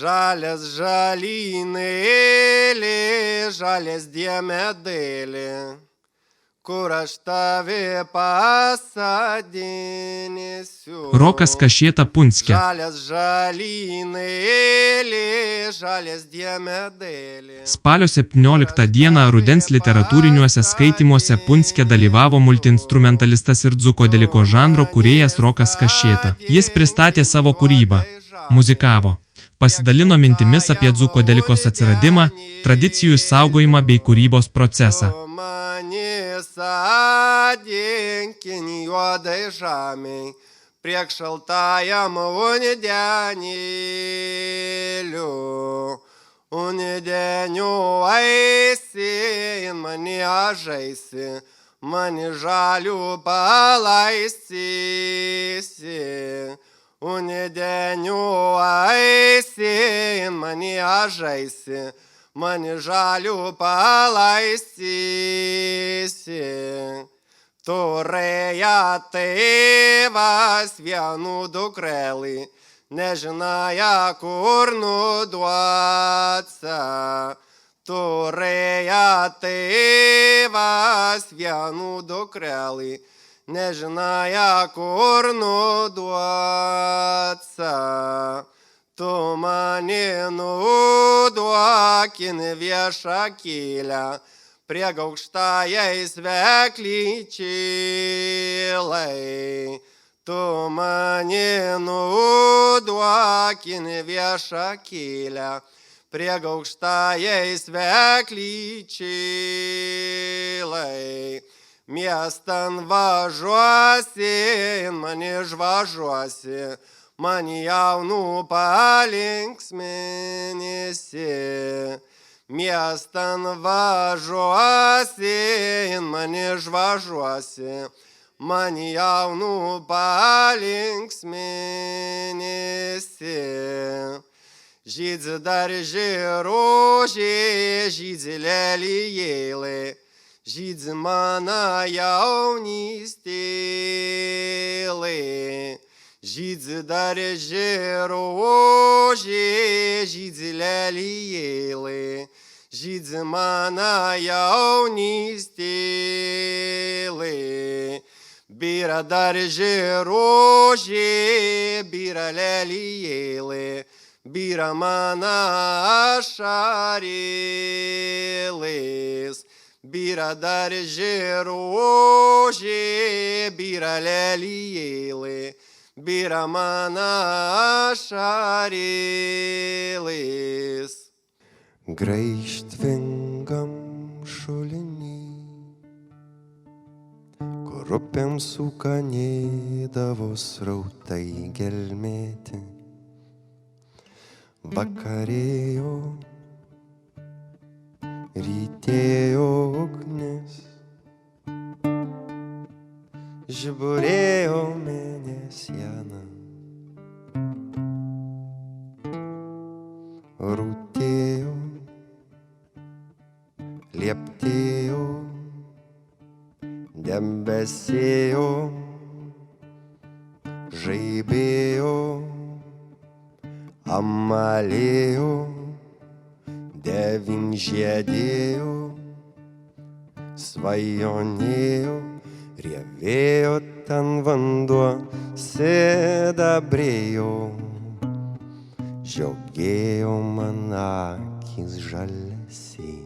Žalias žalynėlį, žalias diemedėlį, kur aš tave pasadinėsiu. Rokas Kašėta Punske. Žalias žalynėlį, žalias diemedėlį. Spalio 17 dieną rudens literatūriniuose skaitymuose Punske dalyvavo multiinstrumentalistas ir dzūkodeliko žanro kūrėjas Rokas Kašėta. Jis pristatė savo kūrybą, muzikavo, pasidalino mintimis apie dzūkodelikos atsiradimą, tradicijų saugojimą bei kūrybos procesą. Sadinkin juodai žamiai, priek šaltajam unidenėliu. Unideniu eisi, in mani ažaisi, mani žalių palaistysi. Unideniu eisi, in mani ažaisi, mani žalių palaistysi. Turėja tėvas vienų dukrelį, nežinaja kur nuduotsa. Turėja tėvas vienų dukrelį, nežinaja kur nuduotsa. Tu mani nuduokin viešą kylę, prie gaukštajais veklyčilai. Tu mani nuduokin viešą kylę, prie gaukštajais veklyčilai. Miestan važiuosi, mani žvažiuosi, mani jaunų palinksminėsi. Miestan važiuosi, mani žvažiuosi, mani jaunų palinksminėsi. Žydzi darži rožė, žydzi lelijėlė, žydzi mana jaunystėlė. Žydzi darži rožė, žydzi lelijėlė, žydzi mana jaunystėlė. Byra darži rožė, byra lelijėlė, byra mana ašarėlės. Byra darži rožė, byra lelijėlė, byra mana ašarėlės. Graištvingam šulinį, kur upėm sukanėdavo srautai gelmėti, vakarėjo, rytėjo ugnis, žiburėjo mėnesiena, rūtėjo, lieptėjo, debesėjo, žaibėjo, amalėjo, devynžiedėjo, svajonėjo, rievėjo ten vanduo, sidabrėjo, žiogėjo man akys žalesiai.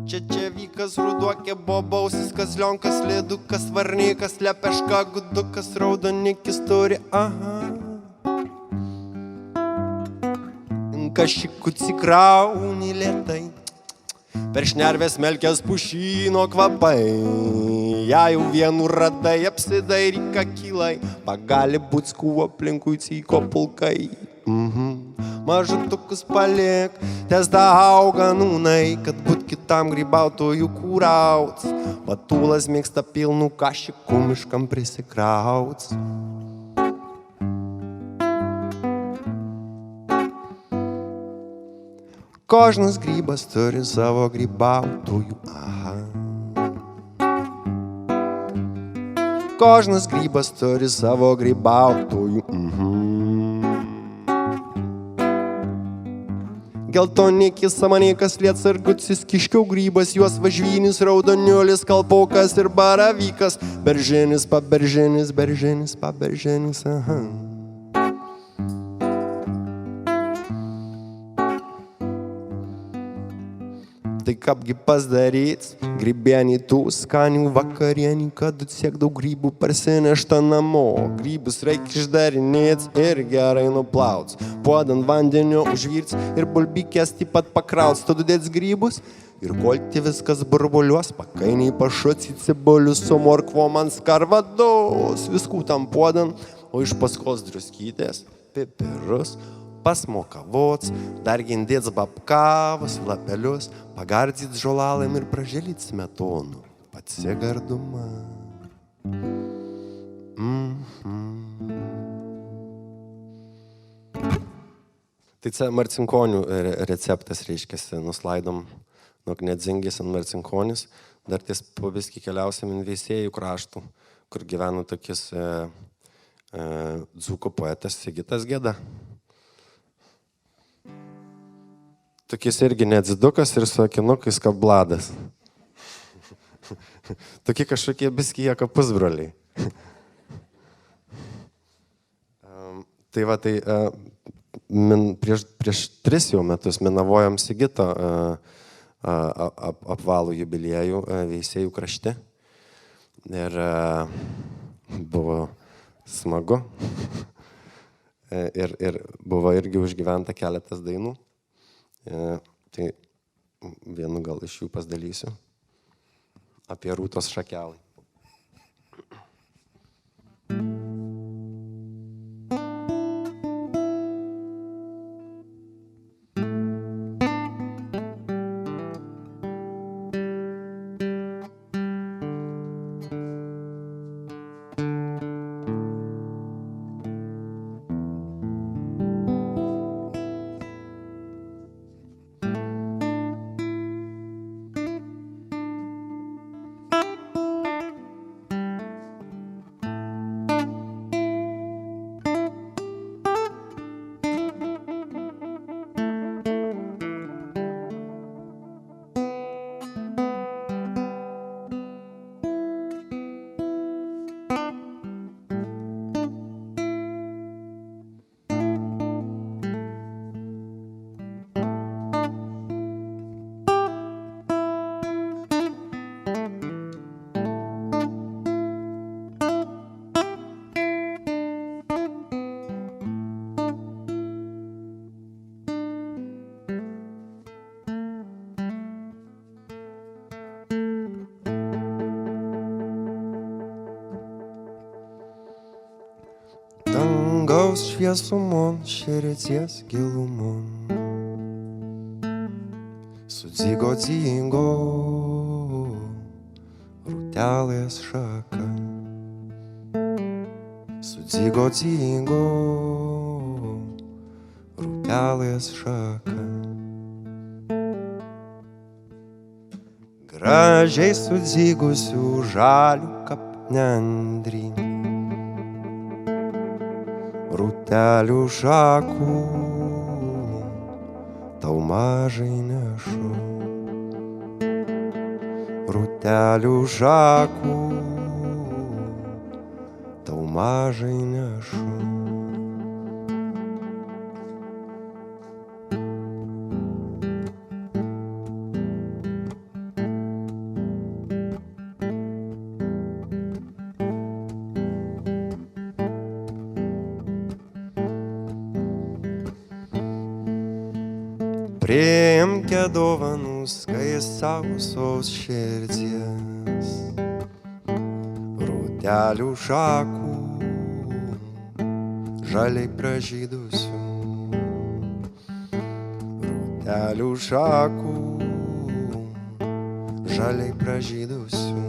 Čečevykas, ruduokė, bobausis, kazlionkas, lėdukas, varnykas, lepeška, gudukas, raudonikis turi, aha. kašikut įkrauni lėtai. Per šnervės melkės pušyno kvapai, jei jau vienu radai apsidairyk akylai, pagali būt skų aplinkui cyko pulkai. Mažutukus palik, ties da auga nūnai, kad būt kitam grybautojų kūrauts, patūlas mėgsta pilnų kašikų miškam prisikrauts. Kožnas grybas turi savo grybautojų, Kožnas grybas turi savo grybautojų, Geltonikis, samanikas, lietsargutis, kiškiau grybas, juos važvynis, raudoniulis, kalpokas ir baravykas, beržinis, paberžinis, beržinis, paberžinis, Tai kapgi pasdaryt, grybienį tų skanių vakarienį, kad tiek daug grybų parsinešta namo. Grybus reikia išdarinėt ir gerai nuplauts, puodant vandenio užvirts ir bulbykės taip pat pakrauts. Tada dėts grybus ir kolti viskas burbuliuos, pakainiai pašuts į cibulius su morkvom ant skarvados. Viskų tam puodant, o iš paskos druskytės, pipirus, pasmokavots, dar gindėts babkavus, lapelius, pagardyt žolalėm ir praželyt smetonų, pasigardumą. Tai čia marcinkonių receptas reiškiasi, nuslaidom nuo Knedzingės ant marcinkonis, dar ties po viskį keliausim į Veisiejų kraštų, kur gyveno tokis dzūkų poetas Sigitas Geda. Tokis irgi nedzidukas ir su akinukais kaip Bladas. Tokie kažkokie biski jie kaip pusbroliai. Tai va, tai prieš 3 jau metus minavojom Sigito apvalų jubiliejų Veisiejų krašte. Ir buvo smagu. Ir buvo irgi užgyventa keletas dainų. Tai vienu gal iš jų pasdalysiu apie Rūtos šakelį. Dangaus šviesumon, šereties gilumon, sudzigo dzingo rūtelės šaka. Sudzigo dzingo rūtelės šaka. Gražiai sudzigusių žalių kapnendrį, rūtelių šakų tau mažai nešu. Rūtelių šakų tau mažai nešu. Priimkė dovanų skaisiausios širdies, rūtelių šakų, žaliai pražydusių, rūtelių šakų, žaliai pražydusių.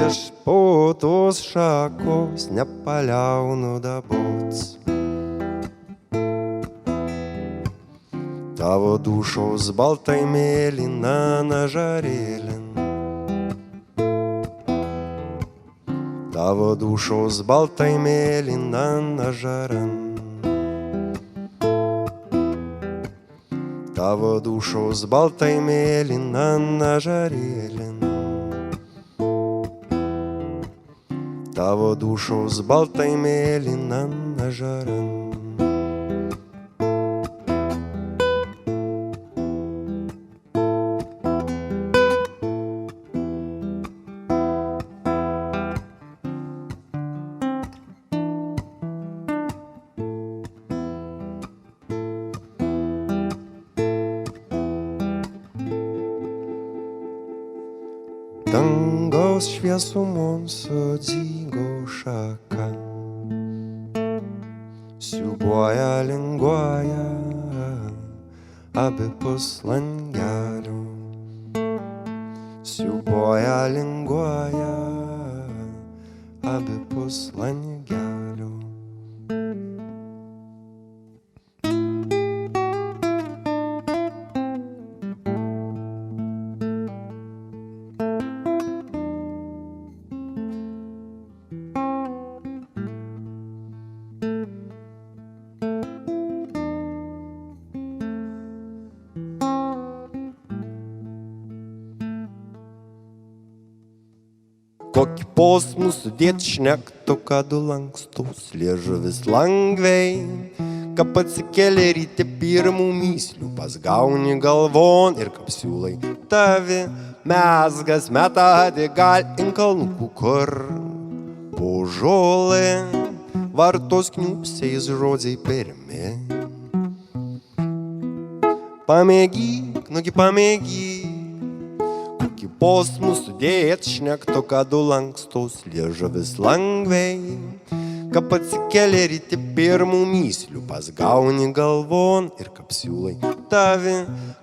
Iš po tos šakos nepaliaunu dabots, tavo dušos baltai mėlyna nažarėlin, tavo dušos baltai mėlyna nažaran, tavo dušos baltai mėlyna nažarėlin, tavo dušos baltai mėlyna nažaran. Dangaus šviesumon sudygo šaka, siūbuoja, linguoja abipus langelių, siūbuoja, linguoja abipus langelių. Kokį posmų sudėt šnekto, kad lankstus liežuvis lengvai, kad atsikeli ryte pirmų myslių, pasgauni galvon ir kapsiulai tavi mezgas meta gal inkalnukų, kur po žolė vartos kniupsiais žodžiai pirmi. Pamėgyk, nugi pamėgyk, posmų sudėt šnekto, kad lankstos liežuvis lengvai, kad atsikeli ryte pirmų myslių, pasgauni galvon ir kapsiulai tavi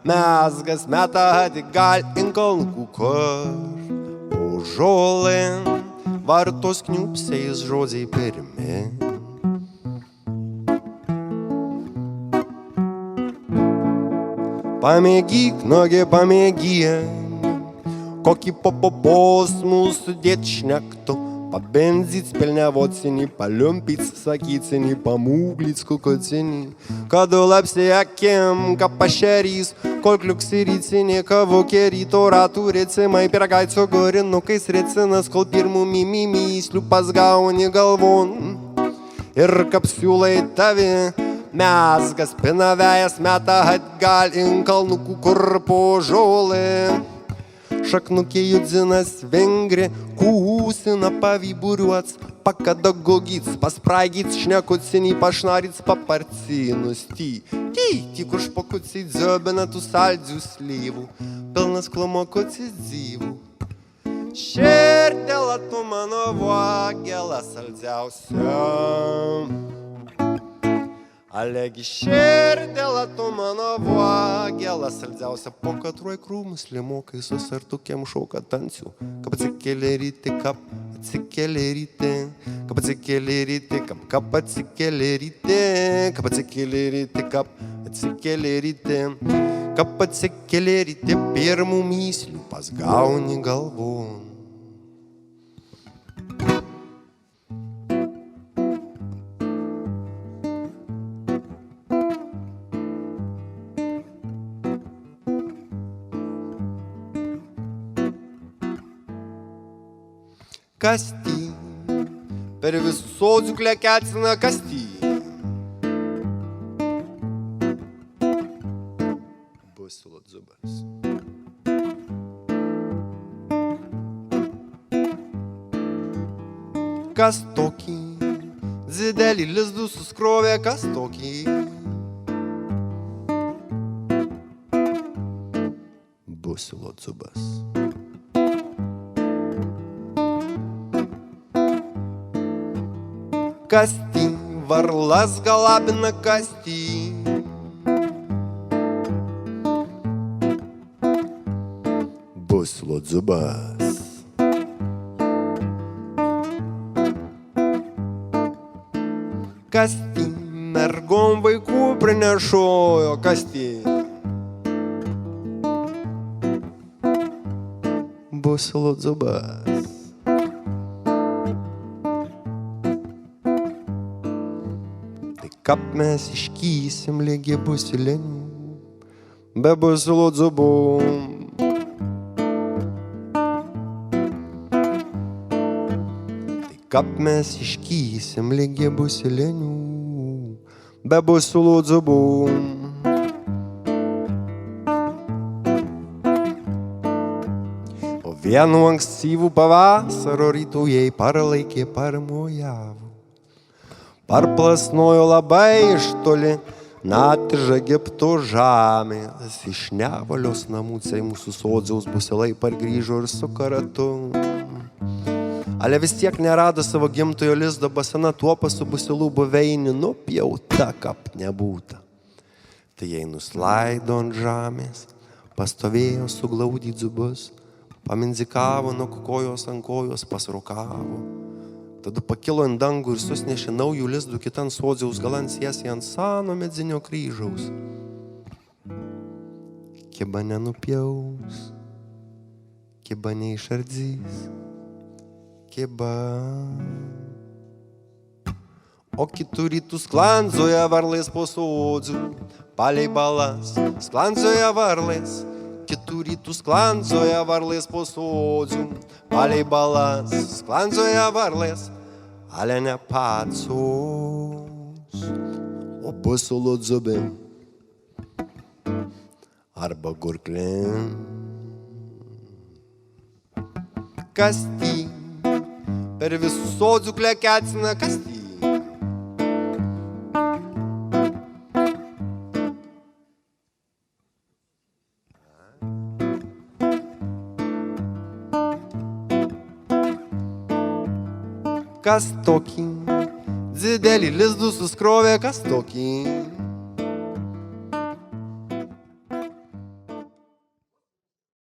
mezgas meta gal inkalnukų, kur po žolė vartos kniupsiais žodžiai pirmi. Pamėgyk, nugi pamėgyk, kokį posmų sudėt šnekto, pabenzyt spelnevocinį, paliumpyt sakycinį, pamūglyt skukucinį, kad lapsi akim, kad pašerys, kol kliuksi rycinį, kavukė ryto ratų recimai, piragaico gorinukais recinas, kol pirmų mymyslių pasgauni galvon ir kapsiulai tavi mezgas pinavejas meta atgal inkalnukų, kur po žolė. Šaknukė judzinas vengri, kūsina pavyburiuots, pakadagogyts, paspraigyts, šnekucinį, pašnaryts, paparcinus, tik už pokucį dziobina tų saldžių slyvų, pilnas klomokucis dzīvų. Širdėla tu mano vagėla saldžiausia, alegi širdėla tu mano vagėla saldžiausia, po katruoj krūmus limokai su sartukėm šauka tancių, kap atsikėlė ryte, kap atsikėlė ryte, kap atsikėlė ryte, kap atsikėlė ryte, kap atsikėlė ryte, kap atsikėlė ryte, kap atsikėlė ryte, pirmų myslių pasgauni galvon. Kastį, per visų sodžių klekecina kastį. Busilo dzubas. Kas tokį, didelį lizdų suskrovė, kas tokį, Būsiu lodzubas. Kasti, varlas galabina kasti. Būsiu lodzubas. Kasti, mergom vaikų prinešojo kasti. Būsiu lodzubas. Tai kap mes iškysim lygi busilinių, be būsiu lodzubum. Tai kap mes iškysim lygi busilinių, be būsiu lodzubum. Vienu ankstyvų pavasaro rytų jai parlaikė parmojavo. Parplasnojo labai iš toli, net iš Egipto žemės. Iš nevalios namų mūsų sodziaus busilai pargrįžo ir su karatu. Ale vis tiek nerado savo gimtojo lizdo, basana tuopa su busilų buveinį nupjauta, kap nebūta. Tai jai nuslaido ant žemės, pastovėjo suglaudy dzubus, paminzikavo nuo kojos ant kojos, pasrukavo. Tada pakilo ant dangų ir susnešė naujų lizdų kitan sodziaus galan siesi ant sano medzinio kryžaus. Kiba nenupjaus, kiba neišardzys, kiba. O kitų rytų sklandzoja varlės po sodzių, palei balas sklandzoja varlės. Kitų rytų sklandzoja varlės po sodzių, palei balas sklandzoja varlės, ale ne pacos, o būsiu lodzubim arba gurklim. Kasti, per visų sodzių klekecina kasti. Kas tokį didelį lizdų suskrovė, kas tokį